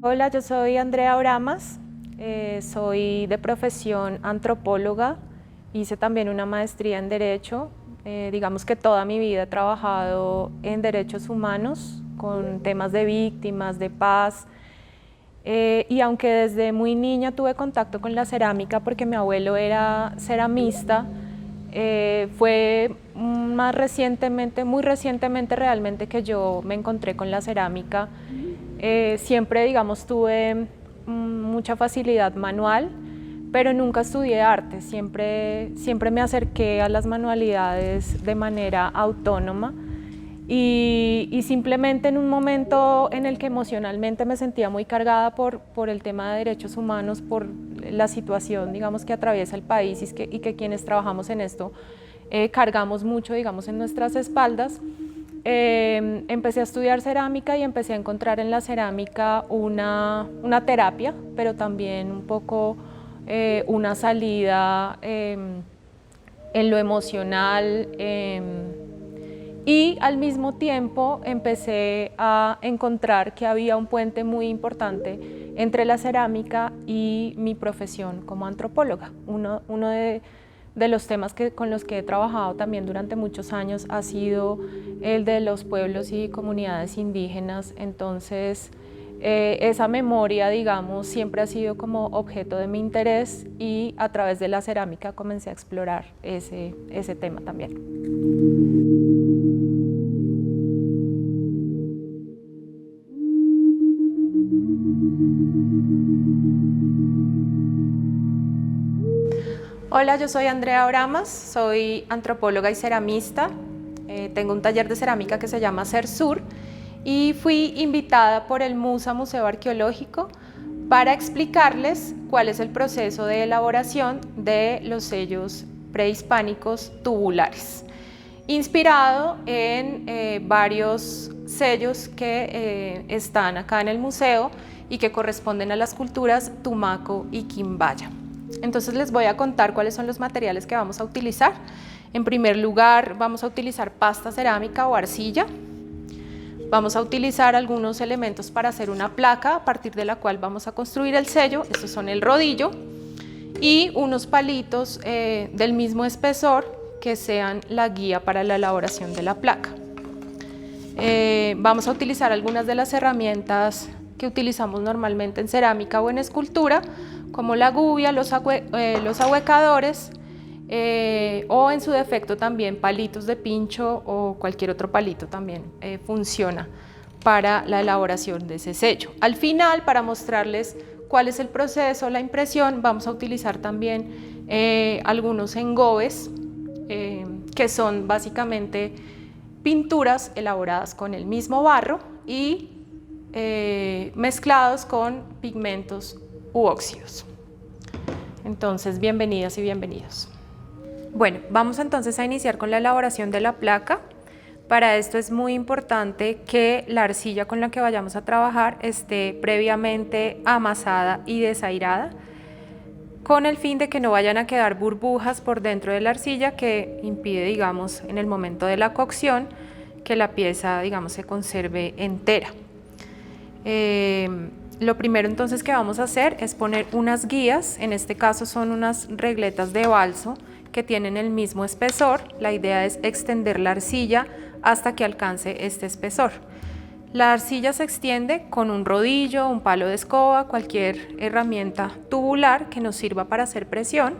Hola, yo soy Andrea Oramas, soy de profesión antropóloga, hice también una maestría en Derecho, digamos que toda mi vida he trabajado en derechos humanos, con temas de víctimas, de paz, y aunque desde muy niña tuve contacto con la cerámica porque mi abuelo era ceramista, fue más recientemente, muy recientemente realmente que yo me encontré con la cerámica. Siempre, digamos, tuve mucha facilidad manual, pero nunca estudié arte, siempre me acerqué a las manualidades de manera autónoma y simplemente en un momento en el que emocionalmente me sentía muy cargada por el tema de derechos humanos, por la situación, digamos, que atraviesa el país y que quienes trabajamos en esto cargamos mucho, digamos, en nuestras espaldas. Empecé a estudiar cerámica y empecé a encontrar en la cerámica una terapia, pero también un poco una salida en lo emocional, y al mismo tiempo empecé a encontrar que había un puente muy importante entre la cerámica y mi profesión como antropóloga. Uno de los temas con los que he trabajado también durante muchos años ha sido el de los pueblos y comunidades indígenas. Entonces, esa memoria, digamos, siempre ha sido como objeto de mi interés y a través de la cerámica comencé a explorar ese tema también. Hola, yo soy Andrea Oramas, soy antropóloga y ceramista. Tengo un taller de cerámica que se llama CERSUR y fui invitada por el MUSA Museo Arqueológico para explicarles cuál es el proceso de elaboración de los sellos prehispánicos tubulares, inspirado en varios sellos que están acá en el museo y que corresponden a las culturas Tumaco y Quimbaya. Entonces les voy a contar cuáles son los materiales que vamos a utilizar. En primer lugar, vamos a utilizar pasta cerámica o arcilla. Vamos a utilizar algunos elementos para hacer una placa a partir de la cual vamos a construir el sello. Estos son el rodillo y unos palitos del mismo espesor que sean la guía para la elaboración de la placa. Vamos a utilizar algunas de las herramientas que utilizamos normalmente en cerámica o en escultura, como la gubia, los ahuecadores, o en su defecto también palitos de pincho o cualquier otro palito también funciona para la elaboración de ese sello. Al final, para mostrarles cuál es el proceso, la impresión, vamos a utilizar también algunos engobes, que son básicamente pinturas elaboradas con el mismo barro y mezclados con pigmentos u óxidos. Entonces, bienvenidas y bienvenidos. Bueno, vamos entonces a iniciar con la elaboración de la placa. Para esto es muy importante que la arcilla con la que vayamos a trabajar esté previamente amasada y desairada, con el fin de que no vayan a quedar burbujas por dentro de la arcilla que impide, digamos, en el momento de la cocción, que la pieza, digamos, se conserve entera. Lo primero entonces que vamos a hacer es poner unas guías, en este caso son unas regletas de balso que tienen el mismo espesor. La idea es extender la arcilla hasta que alcance este espesor. La arcilla se extiende con un rodillo, un palo de escoba, cualquier herramienta tubular que nos sirva para hacer presión,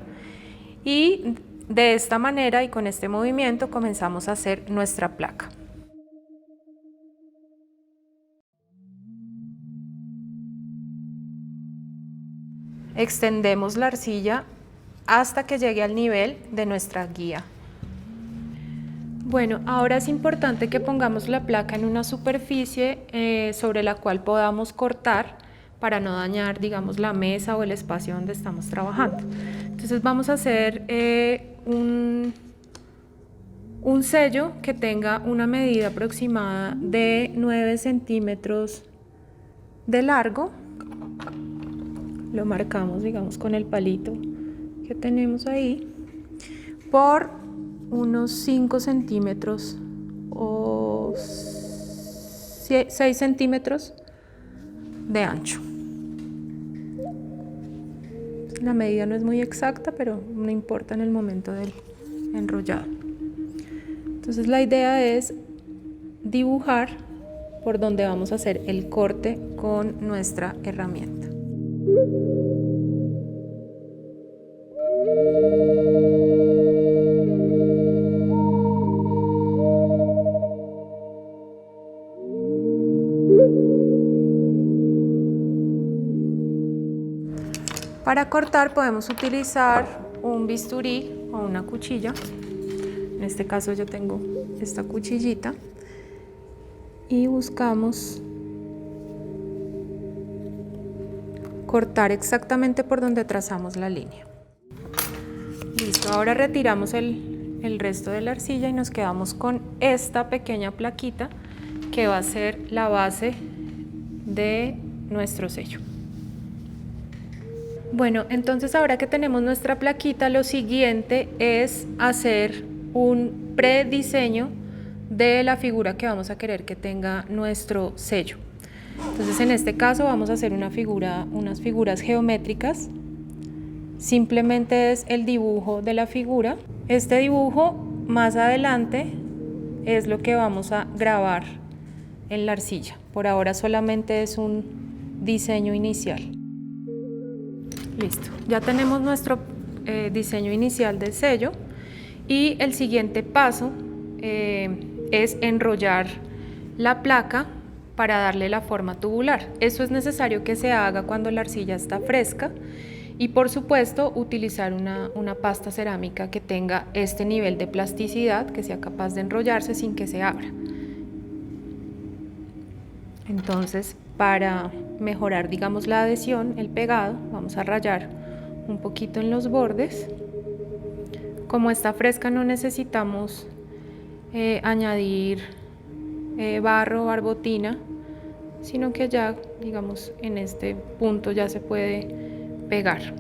y de esta manera y con este movimiento comenzamos a hacer nuestra placa. Extendemos la arcilla hasta que llegue al nivel de nuestra guía. Bueno, ahora es importante que pongamos la placa en una superficie sobre la cual podamos cortar para no dañar, digamos, la mesa o el espacio donde estamos trabajando. Entonces vamos a hacer un sello que tenga una medida aproximada de 9 centímetros de largo. Lo marcamos, digamos, con el palito que tenemos ahí, por unos 5 centímetros o 6 centímetros de ancho. La medida no es muy exacta, pero no importa en el momento del enrollado. Entonces la idea es dibujar por donde vamos a hacer el corte con nuestra herramienta. Para cortar podemos utilizar un bisturí o una cuchilla. En este caso yo tengo esta cuchillita y buscamos cortar exactamente por donde trazamos la línea. Listo, ahora retiramos el resto de la arcilla y nos quedamos con esta pequeña plaquita que va a ser la base de nuestro sello. Bueno, entonces ahora que tenemos nuestra plaquita, lo siguiente es hacer un prediseño de la figura que vamos a querer que tenga nuestro sello. Entonces en este caso vamos a hacer unas figuras geométricas. Simplemente es el dibujo de la figura. Este dibujo más adelante es lo que vamos a grabar en la arcilla. Por ahora solamente es un diseño inicial. Listo, ya tenemos nuestro diseño inicial del sello y el siguiente paso es enrollar la placa para darle la forma tubular. Eso es necesario que se haga cuando la arcilla está fresca y por supuesto utilizar una pasta cerámica que tenga este nivel de plasticidad, que sea capaz de enrollarse sin que se abra. Entonces, para mejorar, digamos, la adhesión, el pegado, vamos a rayar un poquito en los bordes. Como está fresca no necesitamos añadir barro o barbotina, sino que ya, digamos, en este punto ya se puede pegar.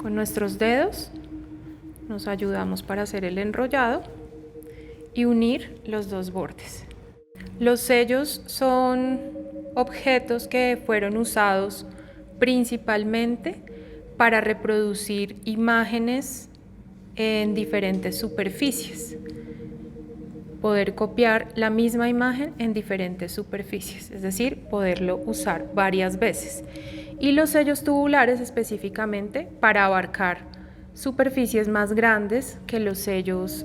Con nuestros dedos nos ayudamos para hacer el enrollado y unir los dos bordes. Los sellos son objetos que fueron usados principalmente para reproducir imágenes en diferentes superficies. Poder copiar la misma imagen en diferentes superficies, es decir, poderlo usar varias veces. Y los sellos tubulares específicamente para abarcar superficies más grandes que los sellos,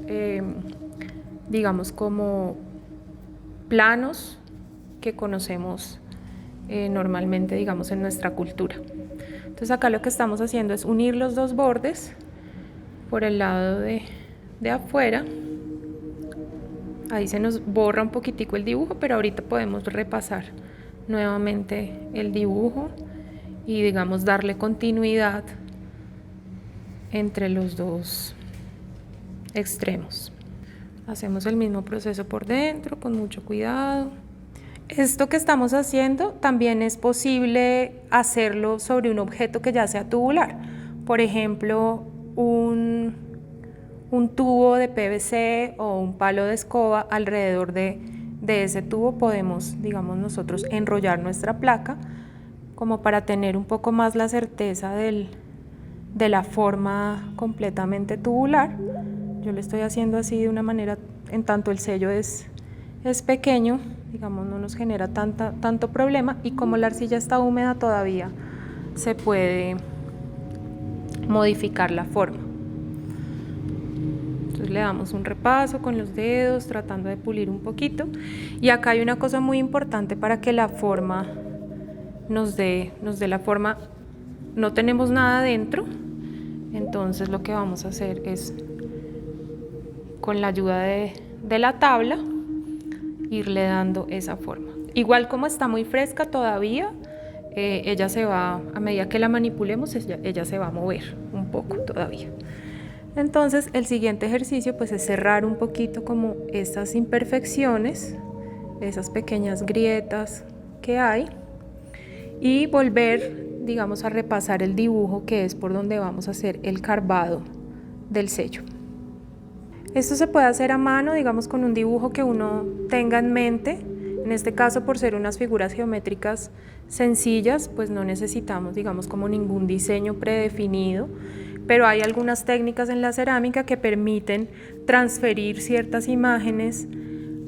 digamos, como planos que conocemos normalmente, digamos, en nuestra cultura. Entonces acá lo que estamos haciendo es unir los dos bordes por el lado de afuera. Ahí se nos borra un poquitico el dibujo, pero ahorita podemos repasar nuevamente el dibujo y, digamos, darle continuidad entre los dos extremos. Hacemos el mismo proceso por dentro con mucho cuidado. Esto que estamos haciendo también es posible hacerlo sobre un objeto que ya sea tubular. Por ejemplo, un tubo de PVC o un palo de escoba. Alrededor de ese tubo podemos, digamos, nosotros enrollar nuestra placa como para tener un poco más la certeza de la forma completamente tubular. Yo lo estoy haciendo así de una manera, en tanto el sello es pequeño, digamos, no nos genera tanto problema, y como la arcilla está húmeda todavía se puede modificar la forma. Entonces le damos un repaso con los dedos tratando de pulir un poquito, y acá hay una cosa muy importante para que la forma nos dé la forma. No tenemos nada dentro, entonces lo que vamos a hacer es, con la ayuda de la tabla, irle dando esa forma. Igual como está muy fresca todavía, ella se va, a medida que la manipulemos, ella se va a mover un poco todavía. Entonces el siguiente ejercicio pues es cerrar un poquito como estas imperfecciones, esas pequeñas grietas que hay, y volver, digamos, a repasar el dibujo, que es por donde vamos a hacer el carbado del sello. Esto se puede hacer a mano, digamos, con un dibujo que uno tenga en mente. En este caso, por ser unas figuras geométricas sencillas, pues no necesitamos, digamos, como ningún diseño predefinido, pero hay algunas técnicas en la cerámica que permiten transferir ciertas imágenes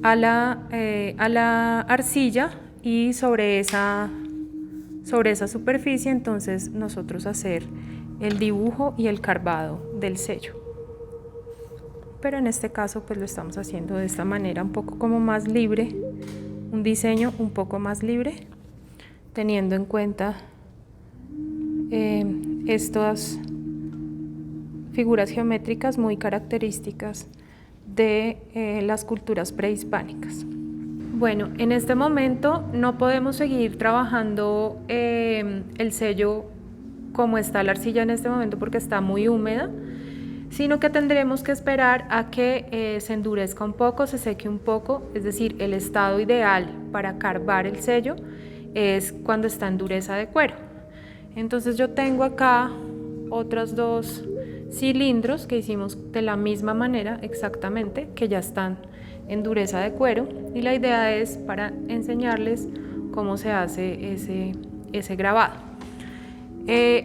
a la arcilla y sobre esa superficie, entonces nosotros hacer el dibujo y el carbado del sello. Pero en este caso pues lo estamos haciendo de esta manera, un poco como más libre, un diseño un poco más libre, teniendo en cuenta estas figuras geométricas muy características de las culturas prehispánicas. Bueno, en este momento no podemos seguir trabajando el sello como está la arcilla en este momento porque está muy húmeda, sino que tendremos que esperar a que se endurezca un poco, se seque un poco, es decir, el estado ideal para carbar el sello es cuando está en dureza de cuero. Entonces yo tengo acá otros dos cilindros que hicimos de la misma manera exactamente, que ya están en dureza de cuero, y la idea es para enseñarles cómo se hace ese grabado.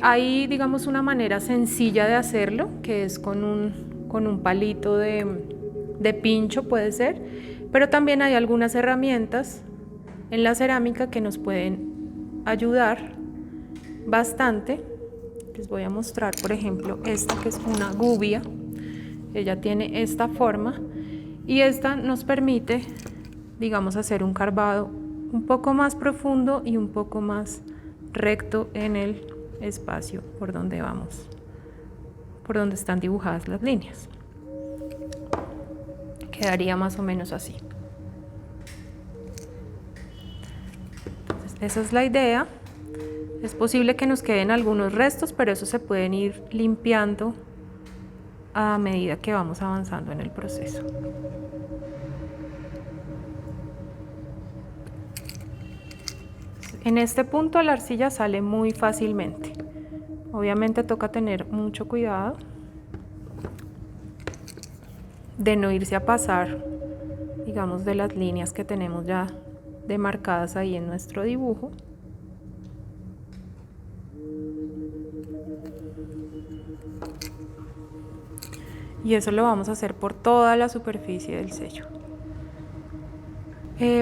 Hay, digamos, una manera sencilla de hacerlo, que es con un palito de pincho, puede ser, pero también hay algunas herramientas en la cerámica que nos pueden ayudar bastante. Les voy a mostrar, por ejemplo, esta que es una gubia. Ella tiene esta forma y esta nos permite, digamos, hacer un carbado un poco más profundo y un poco más recto en el espacio por donde vamos, por donde están dibujadas las líneas. Quedaría más o menos así. Entonces, esa es la idea. Es posible que nos queden algunos restos, pero eso se pueden ir limpiando a medida que vamos avanzando en el proceso. En este punto la arcilla sale muy fácilmente. Obviamente toca tener mucho cuidado de no irse a pasar, digamos, de las líneas que tenemos ya demarcadas ahí en nuestro dibujo. Y eso lo vamos a hacer por toda la superficie del sello.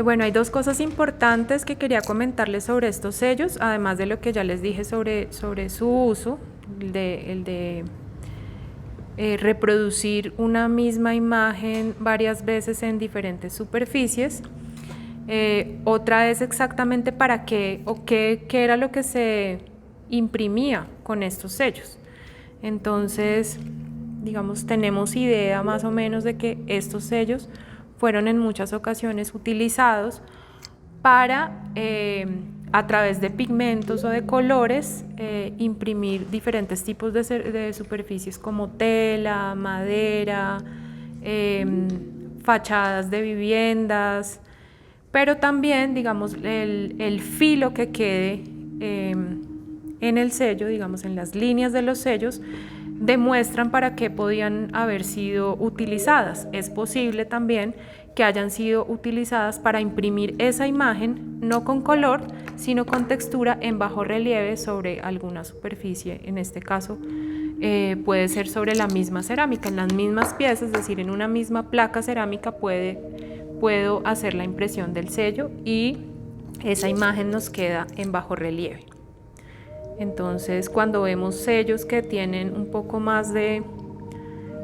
Bueno, hay dos cosas importantes que quería comentarles sobre estos sellos, además de lo que ya les dije sobre su uso, el de reproducir una misma imagen varias veces en diferentes superficies. Otra es exactamente para qué o qué era lo que se imprimía con estos sellos. Entonces, digamos, tenemos idea más o menos de que estos sellos fueron en muchas ocasiones utilizados para, a través de pigmentos o de colores, imprimir diferentes tipos de superficies como tela, madera, fachadas de viviendas, pero también, digamos, el filo que quede en el sello, digamos, en las líneas de los sellos, demuestran para qué podían haber sido utilizadas. Es posible también que hayan sido utilizadas para imprimir esa imagen, no con color, sino con textura en bajo relieve sobre alguna superficie. En este caso, puede ser sobre la misma cerámica, en las mismas piezas, es decir, en una misma placa cerámica puedo hacer la impresión del sello y esa imagen nos queda en bajo relieve. Entonces, cuando vemos sellos que tienen un poco más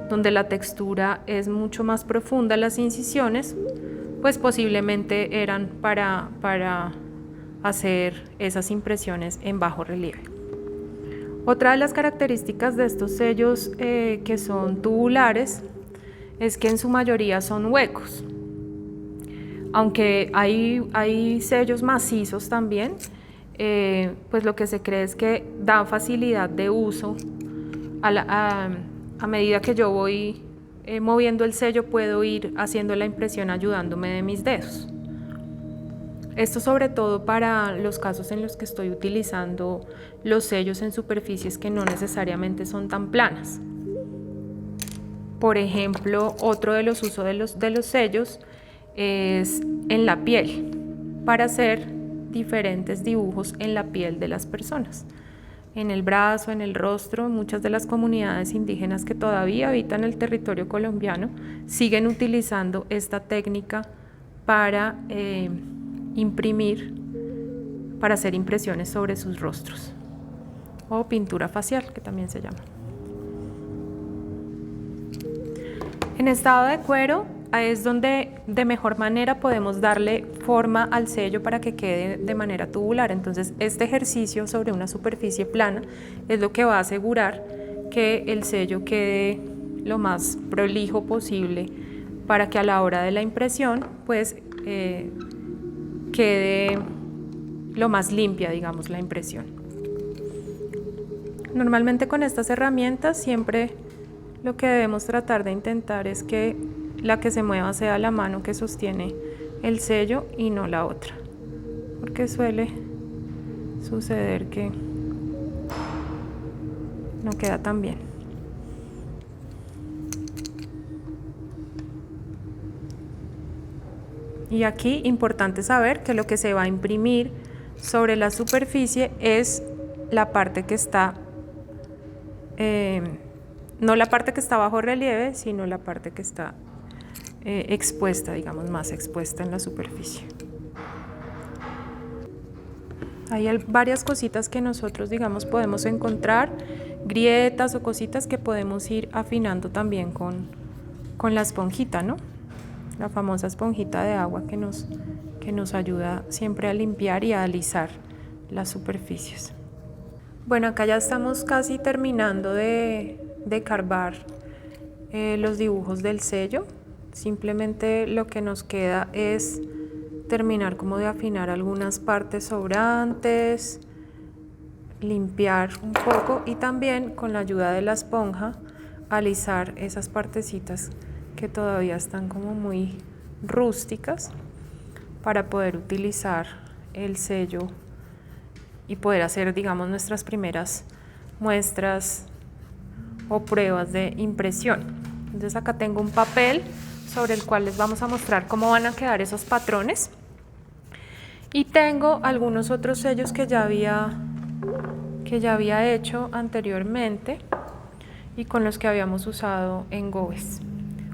donde la textura es mucho más profunda, las incisiones, pues posiblemente eran para hacer esas impresiones en bajo relieve. Otra de las características de estos sellos que son tubulares es que en su mayoría son huecos. Aunque hay sellos macizos también, pues lo que se cree es que dan facilidad de uso. A medida que yo voy moviendo el sello, puedo ir haciendo la impresión ayudándome de mis dedos. Esto sobre todo para los casos en los que estoy utilizando los sellos en superficies que no necesariamente son tan planas. Por ejemplo, otro de los usos de los sellos es en la piel. para hacer diferentes dibujos en la piel de las personas, en el brazo, en el rostro. Muchas de las comunidades indígenas que todavía habitan el territorio colombiano siguen utilizando esta técnica para imprimir, para hacer impresiones sobre sus rostros, o pintura facial, que también se llama. En estado de cuero es donde de mejor manera podemos darle forma al sello para que quede de manera tubular. Entonces, este ejercicio sobre una superficie plana es lo que va a asegurar que el sello quede lo más prolijo posible, para que a la hora de la impresión pues quede lo más limpia, digamos, la impresión. Normalmente con estas herramientas siempre lo que debemos tratar de intentar es que la que se mueva sea la mano que sostiene el sello y no la otra, porque suele suceder que no queda tan bien. Y aquí importante saber que lo que se va a imprimir sobre la superficie es la parte que está, no la parte que está bajo relieve, sino la parte que está expuesta, digamos, más expuesta en la superficie. Hay varias cositas que nosotros, digamos, podemos encontrar, grietas o cositas que podemos ir afinando también con la esponjita, ¿no? La famosa esponjita de agua que nos ayuda siempre a limpiar y a alisar las superficies. Bueno, acá ya estamos casi terminando de carbar los dibujos del sello. Simplemente lo que nos queda es terminar como de afinar algunas partes sobrantes, limpiar un poco y también con la ayuda de la esponja alisar esas partecitas que todavía están como muy rústicas, para poder utilizar el sello y poder hacer, digamos, nuestras primeras muestras o pruebas de impresión. Entonces acá tengo un papel sobre el cual les vamos a mostrar cómo van a quedar esos patrones, y tengo algunos otros sellos que ya había hecho anteriormente y con los que habíamos usado engobes.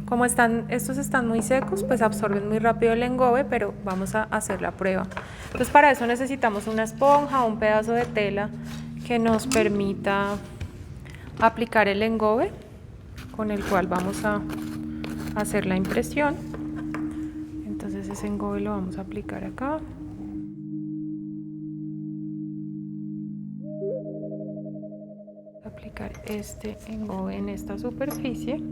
Como estos están muy secos, pues absorben muy rápido el engobe, pero vamos a hacer la prueba. Entonces para eso necesitamos una esponja o un pedazo de tela que nos permita aplicar el engobe con el cual vamos a hacer la impresión. Entonces ese engobe lo vamos a aplicar acá. Aplicar este engobe en esta superficie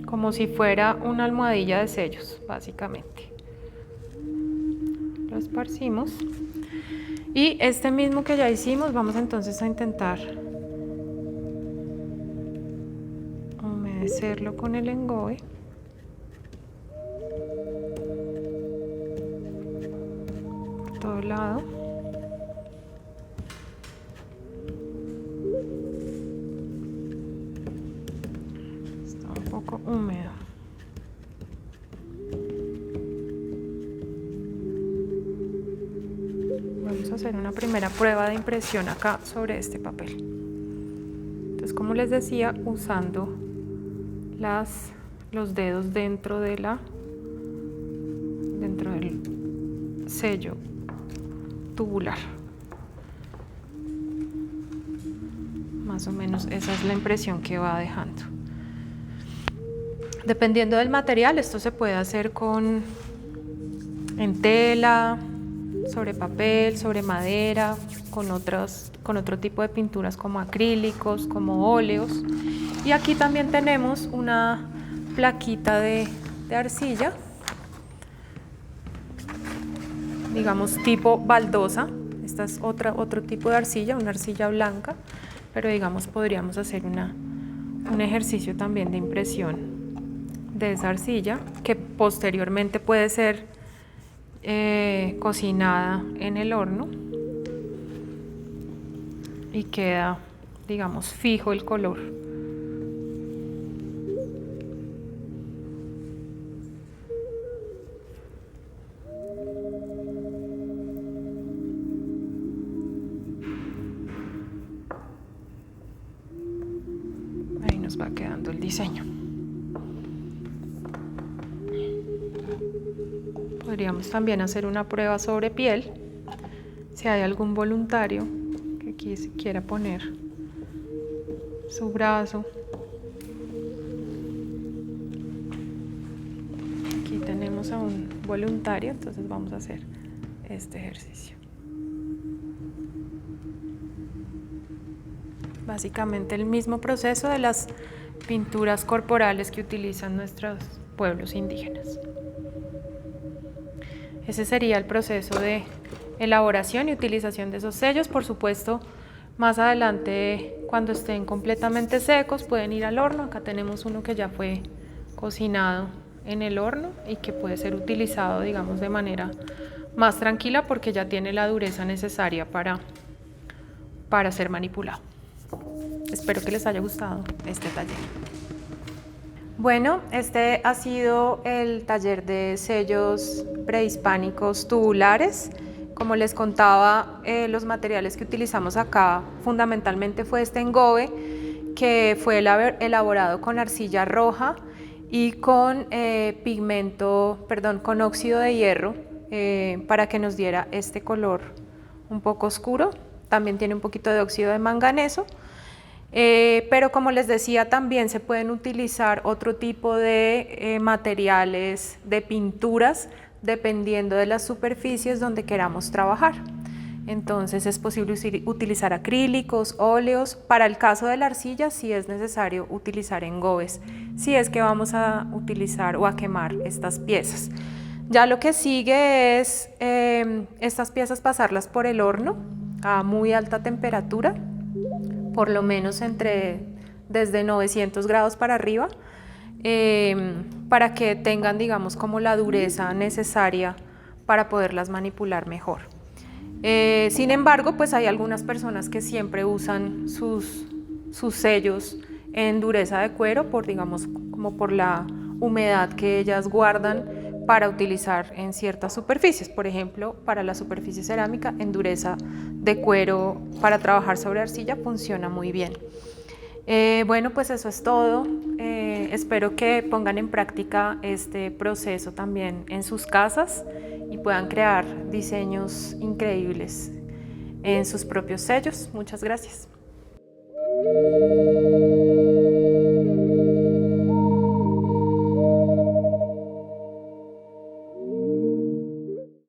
como si fuera una almohadilla de sellos, básicamente. Lo esparcimos y este mismo que ya hicimos vamos entonces a intentar humedecerlo con el engobe. Por todo lado. Húmedo. Vamos a hacer una primera prueba de impresión acá sobre este papel. Entonces, como les decía, usando los dedos dentro del sello tubular. Más o menos esa es la impresión que va dejando. Dependiendo del material, esto se puede hacer en tela, sobre papel, sobre madera, con otro tipo de pinturas como acrílicos, como óleos. Y aquí también tenemos una plaquita de arcilla, digamos tipo baldosa. Esta es otro tipo de arcilla, una arcilla blanca, pero digamos podríamos hacer un ejercicio también de impresión de esa arcilla, que posteriormente puede ser cocinada en el horno y queda, digamos, fijo el color. nos va quedando el diseño. Podríamos también hacer una prueba sobre piel, si hay algún voluntario que quiera poner su brazo. Aquí tenemos a un voluntario, entonces vamos a hacer este ejercicio. Básicamente el mismo proceso de las pinturas corporales que utilizan nuestros pueblos indígenas. Ese sería el proceso de elaboración y utilización de esos sellos. Por supuesto, más adelante, cuando estén completamente secos, pueden ir al horno. Acá tenemos uno que ya fue cocinado en el horno y que puede ser utilizado, digamos, de manera más tranquila porque ya tiene la dureza necesaria para ser manipulado. Espero que les haya gustado este taller. Bueno, este ha sido el taller de sellos prehispánicos tubulares. Como les contaba, los materiales que utilizamos acá fundamentalmente fue este engobe, que fue elaborado con arcilla roja y con con óxido de hierro, para que nos diera este color un poco oscuro. También tiene un poquito de óxido de manganeso. Pero como les decía, también se pueden utilizar otro tipo de materiales de pinturas dependiendo de las superficies donde queramos trabajar. Entonces es posible utilizar acrílicos, óleos. Para el caso de la arcilla sí es necesario utilizar engobes, si es que vamos a utilizar o a quemar estas piezas. Ya lo que sigue es estas piezas pasarlas por el horno a muy alta temperatura, por lo menos desde 900 grados para arriba, para que tengan, digamos, como la dureza necesaria para poderlas manipular mejor. Sin embargo, pues hay algunas personas que siempre usan sus sellos en dureza de cuero, digamos, como por la humedad que ellas guardan para utilizar en ciertas superficies. Por ejemplo, para la superficie cerámica, en dureza de cuero para trabajar sobre arcilla funciona muy bien. Bueno, pues eso es todo. Espero que pongan en práctica este proceso también en sus casas y puedan crear diseños increíbles en sus propios sellos. Muchas gracias.